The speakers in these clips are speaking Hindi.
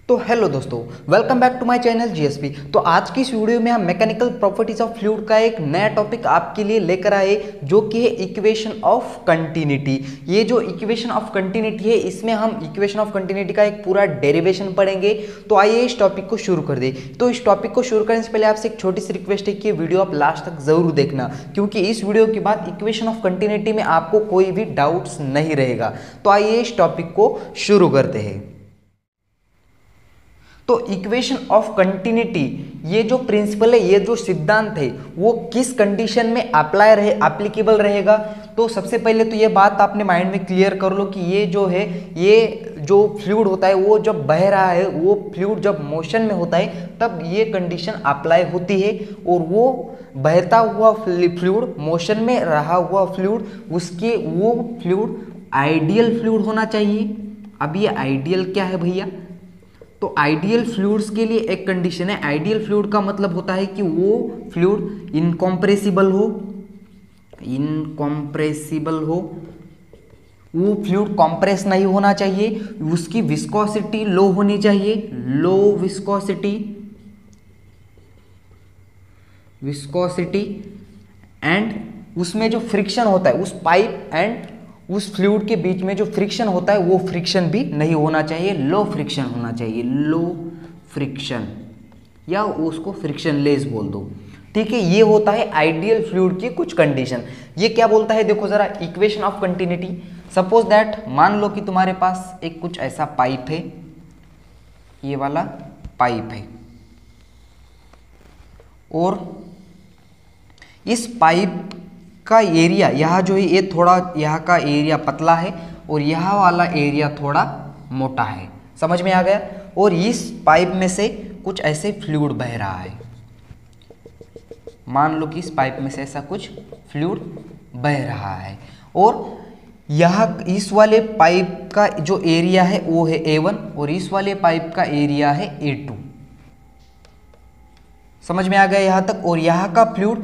तो हेलो दोस्तों, welcome back to my channel GSP. तो आज की इस वीडियो में हम मैकेनिकल प्रॉपर्टीज ऑफ फ्लूइड का एक नया टॉपिक आपके लिए लेकर आए, जो कि है इक्वेशन ऑफ कंटिन्यूटी। ये जो इक्वेशन ऑफ कंटिन्यूटी है, इसमें हम इक्वेशन ऑफ कंटिन्यूटी का एक पूरा डेरिवेशन पढ़ेंगे। तो आइए इस टॉपिक को शुरू कर दे। तो इस टॉपिक को शुरू करने से पहले आपसे एक छोटी सी रिक्वेस्ट है कि वीडियो आप लास्ट तक जरूर देखना, क्योंकि इस वीडियो के बाद इक्वेशन ऑफ कंटिन्यूटी में आपको कोई भी डाउट्स नहीं रहेगा। तो आइए इस टॉपिक को शुरू करते हैं। तो इक्वेशन ऑफ कंटिन्यूटी, ये जो प्रिंसिपल है, ये जो सिद्धांत है, वो किस कंडीशन में एप्लीकेबल रहेगा। तो सबसे पहले तो ये बात आपने माइंड में क्लियर कर लो कि ये जो है, ये जो फ्लूइड होता है वो जब बह रहा है, वो फ्लूइड जब मोशन में होता है तब ये कंडीशन अप्लाई होती है। और वो बहता हुआ फ्लूइड, मोशन में रहा हुआ फ्लूइड, उसके वो फ्लूइड आइडियल फ्लूइड होना चाहिए। अब ये आइडियल क्या है भैया? तो आइडियल फ्लूइड्स के लिए एक कंडीशन है। आइडियल फ्लूइड का मतलब होता है कि वो फ्लूइड इनकॉम्प्रेसिबल हो, वो फ्लूइड कॉम्प्रेस नहीं होना चाहिए, उसकी विस्कोसिटी लो होनी चाहिए, लो विस्कोसिटी एंड उसमें जो फ्रिक्शन होता है, उस पाइप एंड उस फ्लूइड के बीच में जो फ्रिक्शन होता है, वो फ्रिक्शन भी नहीं होना चाहिए, लो फ्रिक्शन होना चाहिए, लो फ्रिक्शन, या उसको फ्रिक्शन लेस बोल दो। ठीक है, ये होता है आइडियल फ्लूइड की कुछ कंडीशन। ये क्या बोलता है, देखो जरा, equation of continuity. Suppose that, मान लो कि तुम्हारे पास एक कुछ ऐसा पाइप है, ये वाला पाइप है, और इस पाइप का एरिया यहाँ जो है, ये थोड़ा यहाँ का एरिया पतला है और यहाँ वाला एरिया थोड़ा मोटा है। समझ में आ गया? और इस पाइप में से कुछ ऐसे फ्लूइड बह रहा है। मान लो कि इस पाइप में से ऐसा कुछ फ्लूइड बह रहा है, और यहाँ इस वाले पाइप का जो एरिया है वो है A1 और इस वाले पाइप का एरिया है A2। समझ में आ गया यहाँ तक? और यहाँ का फ्लूइड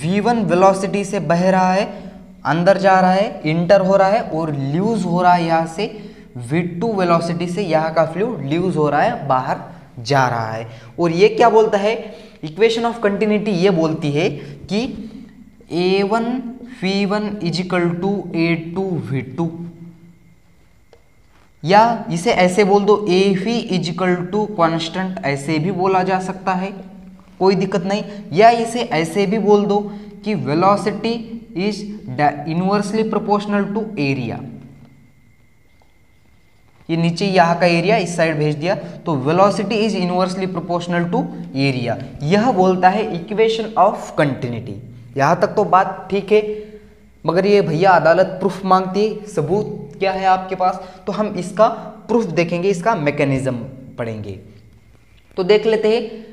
V1 वेलोसिटी से बह रहा है, अंदर जा रहा है, इंटर हो रहा है, और ल्यूज हो रहा है यहाँ से V2 वेलोसिटी से। यहाँ का फ्लूइड ल्यूज हो रहा है, बाहर जा रहा है। और ये क्या बोलता है, इक्वेशन ऑफ कंटिन्यूटी ये बोलती है कि A1 V1 is equal to A2 V2, या इसे ऐसे बोल दो AV इजिकल टू कॉन्स्टेंट, ऐसे भी बोला जा सकता है, कोई दिक्कत नहीं। या इसे ऐसे भी बोल दो कि velocity is inversely proportional to area. ये नीचे यहाँ का एरिया इस साइड भेज दिया, तो velocity is inversely proportional to area. यह बोलता है इक्वेशन ऑफ कंटिन्यूटी। यहाँ तक तो बात ठीक है, मगर ये भैया अदालत प्रूफ मांगती है। सबूत क्या है आपके पास? तो हम इसका प्रूफ देखेंगे, इसका मैकेनिज्म पढ़ेंगे। तो देख लेते हैं।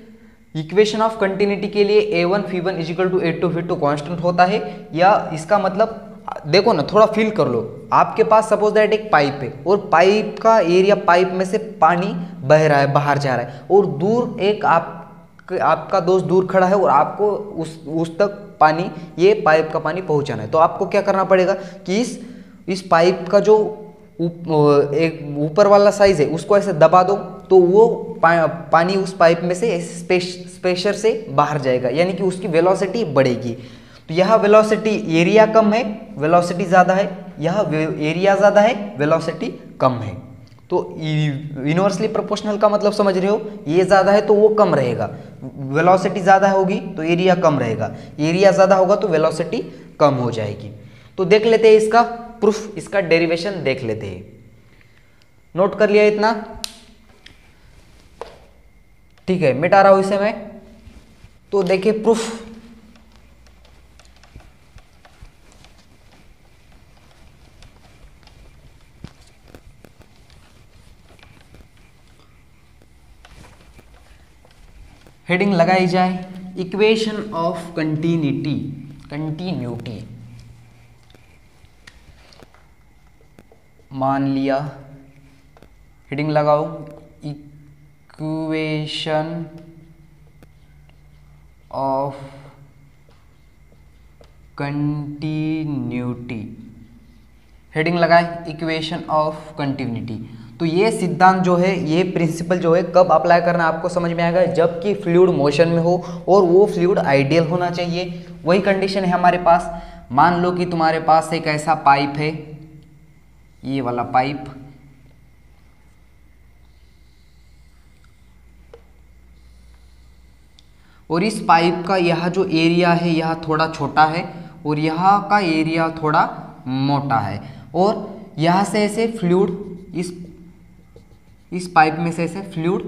इक्वेशन ऑफ कंटिन्यूटी के लिए A1 V1 is equal to A2 V2 constant होता है, या इसका मतलब देखो ना, थोड़ा फील कर लो। आपके पास सपोज दैट एक पाइप है, और पाइप का एरिया, पाइप में से पानी बह रहा है, बाहर जा रहा है, और दूर एक आपका दोस्त दूर खड़ा है, और आपको उस तक पानी, ये पाइप का पानी पहुंचाना है। तो आपको क्या करना पड़ेगा कि इस पाइप का जो एक ऊपर वाला साइज है, उसको ऐसे दबा दो, तो वो पानी उस पाइप में से स्पेशर से बाहर जाएगा, यानी कि उसकी वेलोसिटी बढ़ेगी। तो यह वेलोसिटी, एरिया कम है, वेलोसिटी ज़्यादा है, यह एरिया ज़्यादा है, वेलोसिटी कम है। तो इनवर्सली प्रोपोर्शनल का मतलब समझ रहे हो, ये ज़्यादा है तो वो कम रहेगा, वेलोसिटी ज़्यादा होगी तो एरिया कम रहेगा, एरिया ज़्यादा होगा तो वेलोसिटी कम हो जाएगी। तो देख लेते हैं इसका प्रूफ, इसका डेरिवेशन देख लेते हैं। नोट कर लिया इतना? ठीक है, मिटा रहा हूं इसे मैं। तो देखिए प्रूफ। हेडिंग लगाई जाए, इक्वेशन ऑफ कंटिन्यूटी। मान लिया, हेडिंग लगाओ, इक्वेशन ऑफ कंटिन्यूटी। हेडिंग लगाए, इक्वेशन ऑफ कंटिन्यूटी। तो ये सिद्धांत जो है, ये प्रिंसिपल जो है कब अप्लाई करना आपको समझ में आएगा, जबकि फ्लूइड मोशन में हो और वो फ्लूइड आइडियल होना चाहिए। वही कंडीशन है हमारे पास। मान लो कि तुम्हारे पास एक ऐसा पाइप है, ये वाला पाइप, और इस पाइप का यह जो एरिया है यह थोड़ा छोटा है और यहाँ का एरिया थोड़ा मोटा है, और यहाँ से ऐसे फ्लूइड इस पाइप में से ऐसे फ्लूइड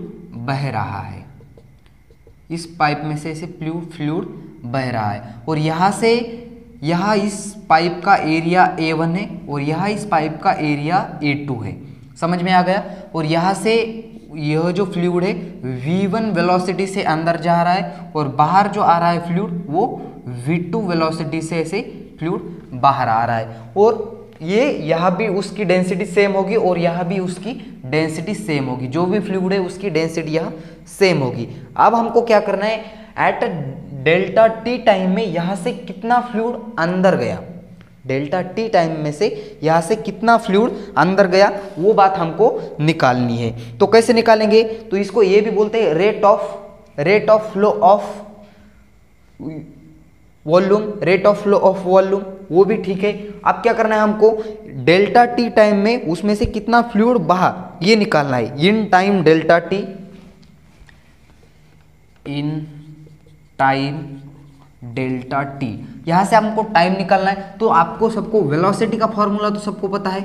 बह रहा है, इस पाइप में से ऐसे फ्लूइड बह रहा है, और यहाँ से यहाँ इस पाइप का एरिया A1 है और यहाँ इस पाइप का एरिया A2 है। समझ में आ गया। और यहाँ से यह जो फ्लूइड है V1 वेलोसिटी से अंदर जा रहा है और बाहर जो आ रहा है फ्लूइड वो V2 वेलोसिटी से ऐसे फ्लूइड बाहर आ रहा है, और ये यहाँ भी उसकी डेंसिटी सेम होगी और यहाँ भी उसकी डेंसिटी सेम होगी, जो भी फ्लूइड है उसकी डेंसिटी यहाँ सेम होगी। अब हमको क्या करना है, एट डेल्टा टी टाइम में यहाँ से कितना फ्लूइड अंदर गया, डेल्टा टी टाइम में से यहाँ से कितना फ्लूइड अंदर गया, वो बात हमको निकालनी है। तो कैसे निकालेंगे, तो इसको ये भी बोलते हैं rate of flow of volume, rate of flow of volume, वो भी ठीक है। अब क्या करना है हमको, डेल्टा टी टाइम में उसमें से कितना फ्लूइड बहा ये निकालना है, in time delta T, in time delta t, यहां से हमको टाइम निकालना है। तो आपको सबको वेलोसिटी का फॉर्मूला तो सबको पता है,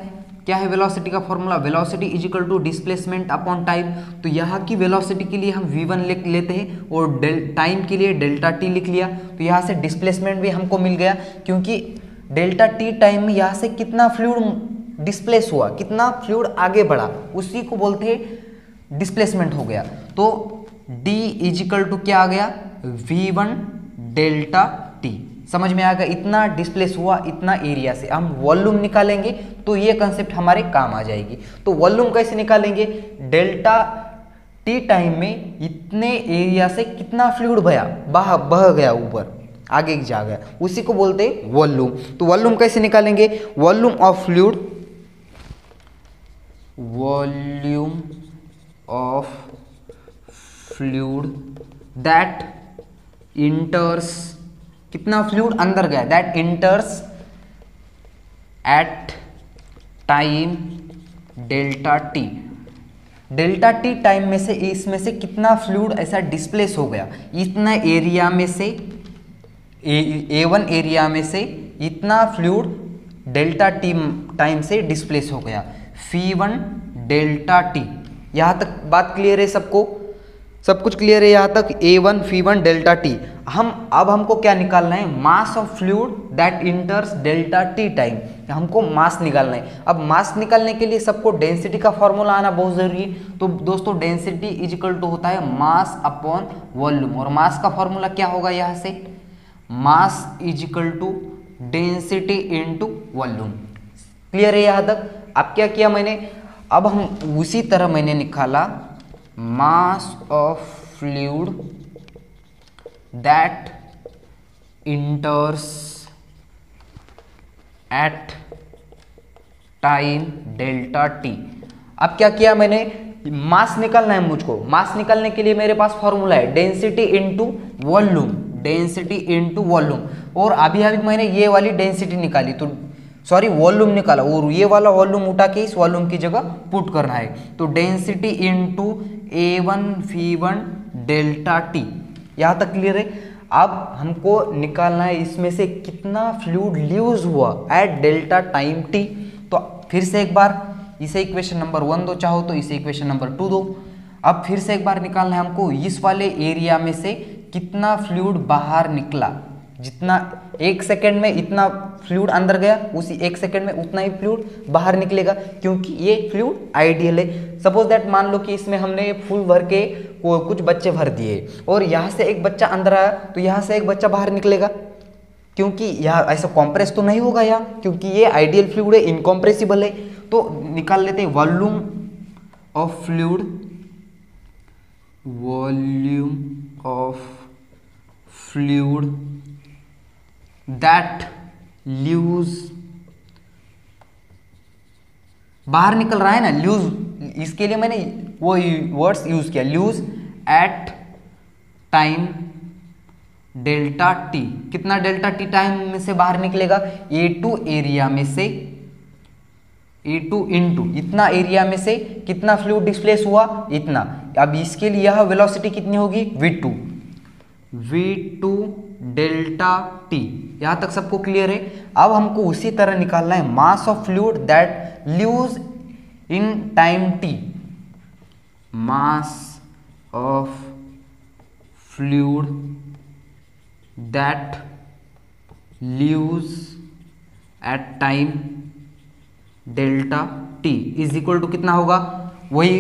क्या है वेलोसिटी का formula, velocity is equal to displacement upon time. तो यहाँ की वेलोसिटी के लिए हम v1 लिख लेते हैं और टाइम के लिए डेल्टा टी लिख लिया। तो यहाँ से डिस्प्लेसमेंट भी हमको मिल गया, क्योंकि डेल्टा टी टाइम में यहाँ से कितना फ्लूइड डिस्प्लेस हुआ, कितना फ्लूइड आगे बढ़ा, उसी को बोलते हैं डिस्प्लेसमेंट हो गया। तो d इज इक्वल टू क्या आ गया, v1 डेल्टा टी। समझ में आ गया, इतना डिस्प्लेस हुआ इतना एरिया से। हम वॉल्यूम निकालेंगे तो ये कंसेप्ट हमारे काम आ जाएगी। तो वॉल्यूम कैसे निकालेंगे, डेल्टा टी टाइम में इतने एरिया से कितना फ्लूइड बह गया ऊपर आगे जा गया, उसी को बोलते हैं वॉल्यूम। तो वॉल्यूम कैसे निकालेंगे, volume of fluid, volume of fluid that enters, कितना फ्लूइड अंदर गया, that enters at time delta t, delta t time में से इसमें से कितना फ्लूइड ऐसा डिस्प्लेस हो गया, इतना एरिया में से A1 एरिया में से इतना फ्लूइड डेल्टा टी टाइम से डिस्प्लेस हो गया, F1 डेल्टा टी। यहाँ तक बात क्लियर है सबको, सब कुछ क्लियर है यहाँ तक, A1 F1 डेल्टा टी। अब हमको क्या निकालना है, mass of fluid that इंटर्स delta t time, हमको मास निकालना है। अब मास निकालने के लिए सबको डेंसिटी का फॉर्मूला आना बहुत जरूरी है। तो दोस्तों डेंसिटी इज इक्वल टू होता है मास अपॉन वॉल्यूम, और मास का फॉर्मूला क्या होगा, यहाँ से mass is equal to density into volume. Clear है यहाँ तक। अब क्या किया मैंने, अब हम उसी तरह मैंने निकाला mass of fluid that enters at time delta t. अब क्या किया मैंने, मास निकालना है मुझको, मास निकालने के लिए मेरे पास फॉर्मूला है density into volume, density into volume. और अभी अभी मैंने ये वाली डेंसिटी निकाली, तो सॉरी वॉल्यूम निकाला, और ये वाला वॉल्यूम उठा के इस वॉल्यूम की जगह पुट करना है। तो density into A1 F1 delta T, यहाँ तक क्लियर है। अब हमको निकालना है इसमें से कितना फ्लूइड ल्यूज हुआ एट डेल्टा टाइम टी। तो फिर से एक बार इसे इक्वेशन नंबर 1 दो, चाहो तो इसे इक्वेशन नंबर 2 दो। अब फिर से एक बार निकालना है हमको इस वाले एरिया में से कितना फ्लूइड बाहर निकला, जितना 1 सेकेंड में इतना फ्लूइड अंदर गया, उसी 1 सेकेंड में उतना ही फ्लूइड बाहर निकलेगा, क्योंकि ये फ्लूइड आइडियल है। सपोज दैट मान लो कि इसमें हमने फुल भर के कुछ बच्चे भर दिए और यहाँ से एक बच्चा अंदर आया, तो यहाँ से एक बच्चा बाहर निकलेगा, क्योंकि यहाँ ऐसा कॉम्प्रेस तो नहीं होगा यहाँ, क्योंकि ये आइडियल फ्लूइड है, इनकॉम्प्रेसिबल है। तो निकाल लेते हैं volume of fluid, volume of fluid that ल्यूज, बाहर निकल रहा है ना, ल्यूज इसके लिए मैंने वो वर्ड्स यूज किया, loose at time delta t. कितना डेल्टा टी टाइम में से बाहर निकलेगा? A2 एरिया में से, A2 इंटू इतना एरिया में से कितना फ्लूइड डिस्प्लेस हुआ, इतना। अब इसके लिए यह वेलोसिटी कितनी होगी? V2 delta t. यहां तक सबको क्लियर है? अब हमको उसी तरह निकालना है mass of fluid that leaves in time t. Mass of fluid that leaves at time delta t is equal to कितना होगा? वही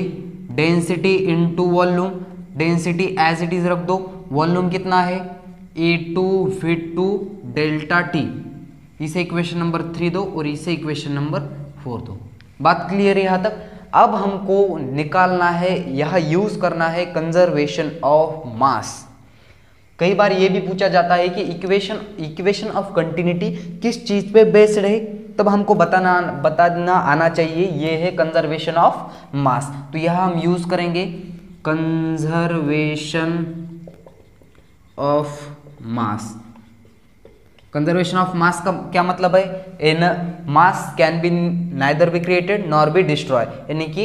density into volume. Density as it is रख दो, वॉल्यूम कितना है? A2 V2 delta t. इसे इक्वेशन नंबर 3 दो और इसे इक्वेशन नंबर 4 दो। बात क्लियर है यहां तक? अब हमको निकालना है, यह यूज करना है कंजर्वेशन ऑफ मास। कई बार यह भी पूछा जाता है कि इक्वेशन ऑफ कंटिन्यूटी किस चीज पे बेस्ड है, तब हमको बताना आना चाहिए ये है कंजर्वेशन ऑफ मास। तो यह हम यूज करेंगे conservation of mass. Conservation of mass का क्या मतलब है? In mass can be neither be created nor be destroy, यानी कि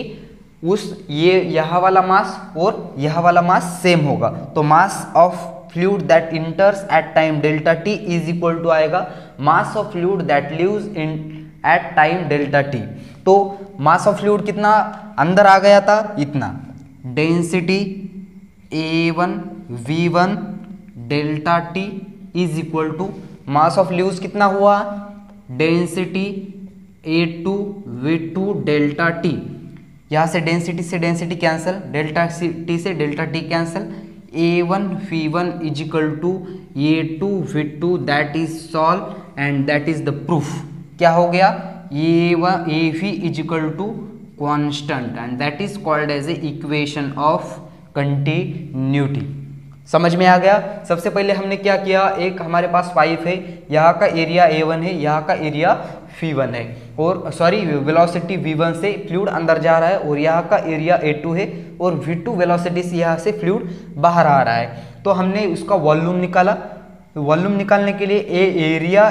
यह वाला मास और यह वाला मास सेम होगा। तो mass of fluid that enters at time delta t is equal to आएगा mass of fluid that leaves in at time delta t. तो मास ऑफ फ्लूइड कितना अंदर आ गया था? इतना। Density A1 V1 delta t is equal to mass of leaves कितना हुआ? Density A2 V2 delta t. यहां से डेंसिटी कैंसिल, डेल्टा टी से delta t cancel. A1 V1 is equal to A2 V2 that is solve and that is the proof. क्या हो गया? AV is equal to constant and that is called as a equation of continuity. समझ में आ गया? सबसे पहले हमने क्या किया, एक हमारे पास पाइप है, यहाँ का एरिया A1 है, यहाँ का एरिया V1 है, और सॉरी वेलोसिटी V1 से फ्लूइड अंदर जा रहा है और यहाँ का एरिया A2 है और V2 वेलोसिटी से यहाँ से फ्लूइड बाहर आ रहा है। तो हमने उसका वॉल्यूम निकाला। वॉल्यूम निकालने के लिए एरिया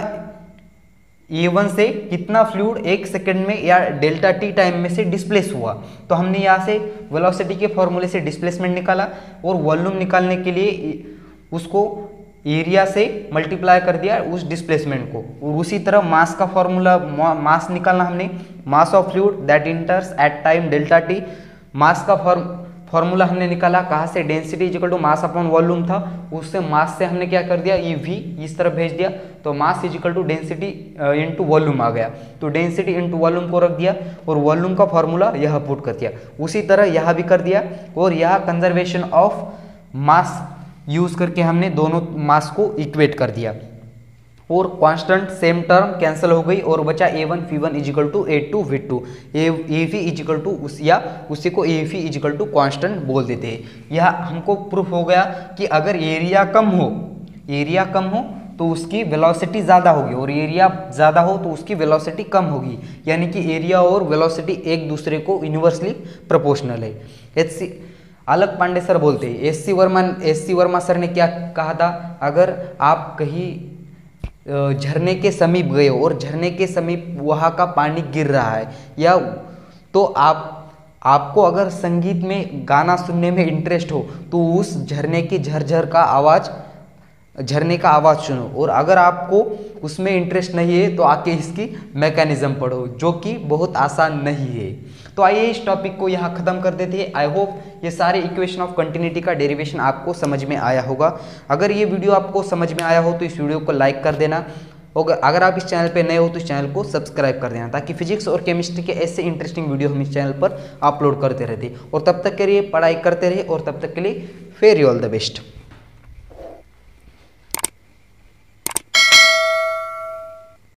A1 से कितना फ्लूइड एक सेकंड में या डेल्टा टी टाइम में से डिस्प्लेस हुआ, तो हमने यहाँ से वेलोसिटी के फॉर्मूले से डिस्प्लेसमेंट निकाला और वॉल्यूम निकालने के लिए उसको एरिया से मल्टीप्लाई कर दिया उस डिस्प्लेसमेंट को। और उसी तरह मास का फॉर्मूला, मास निकालना हमने, mass of fluid that enters at time delta t. Mass का फॉर्मूला हमने निकाला कहाँ से? Density equal to mass upon volume था, उससे मास से हमने क्या कर दिया, ये V इस तरफ भेज दिया, तो mass equal to density into volume आ गया। तो डेंसिटी इनटू वॉल्यूम को रख दिया और वॉल्यूम का फॉर्मूला यह पुट कर दिया। उसी तरह यह भी कर दिया और यह कंजर्वेशन ऑफ मास यूज करके हमने दोनों मास को इक्वेट कर दिया और कांस्टेंट सेम टर्म कैंसिल हो गई और बचा A1 V1 is equal to A2 V2। AV is equal to उसी को AV is equal to constant बोल देते हैं। यह हमको प्रूफ हो गया कि अगर एरिया कम हो तो उसकी वेलोसिटी ज़्यादा होगी और एरिया ज़्यादा हो तो उसकी वेलोसिटी कम होगी, यानी कि एरिया और वेलोसिटी एक दूसरे को इन्वर्सली प्रोपोर्शनल है। अलग पांडे सर बोलते हैं, एस सी वर्मा सर ने क्या कहा था, अगर आप कहीं झरने के समीप गए और झरने के समीप वहाँ का पानी गिर रहा है, या तो आपको अगर संगीत में गाना सुनने में इंटरेस्ट हो तो उस झरने के झरझर का आवाज़, झरने का आवाज़ सुनो, और अगर आपको उसमें इंटरेस्ट नहीं है तो आके इसकी मैकेनिज्म पढ़ो, जो कि बहुत आसान नहीं है। तो आइए इस टॉपिक को यहाँ ख़त्म कर देते हैं। आई होप ये सारे इक्वेशन ऑफ कंटिन्यूटी का डेरिवेशन आपको समझ में आया होगा। अगर ये वीडियो आपको समझ में आया हो तो इस वीडियो को लाइक कर देना, और अगर आप इस चैनल पे नए हो तो इस चैनल को सब्सक्राइब कर देना, ताकि फिजिक्स और केमिस्ट्री के ऐसे इंटरेस्टिंग वीडियो हम इस चैनल पर अपलोड करते रहते। और तब तक के लिए पढ़ाई करते रहे और तब तक के लिए fair you all the best.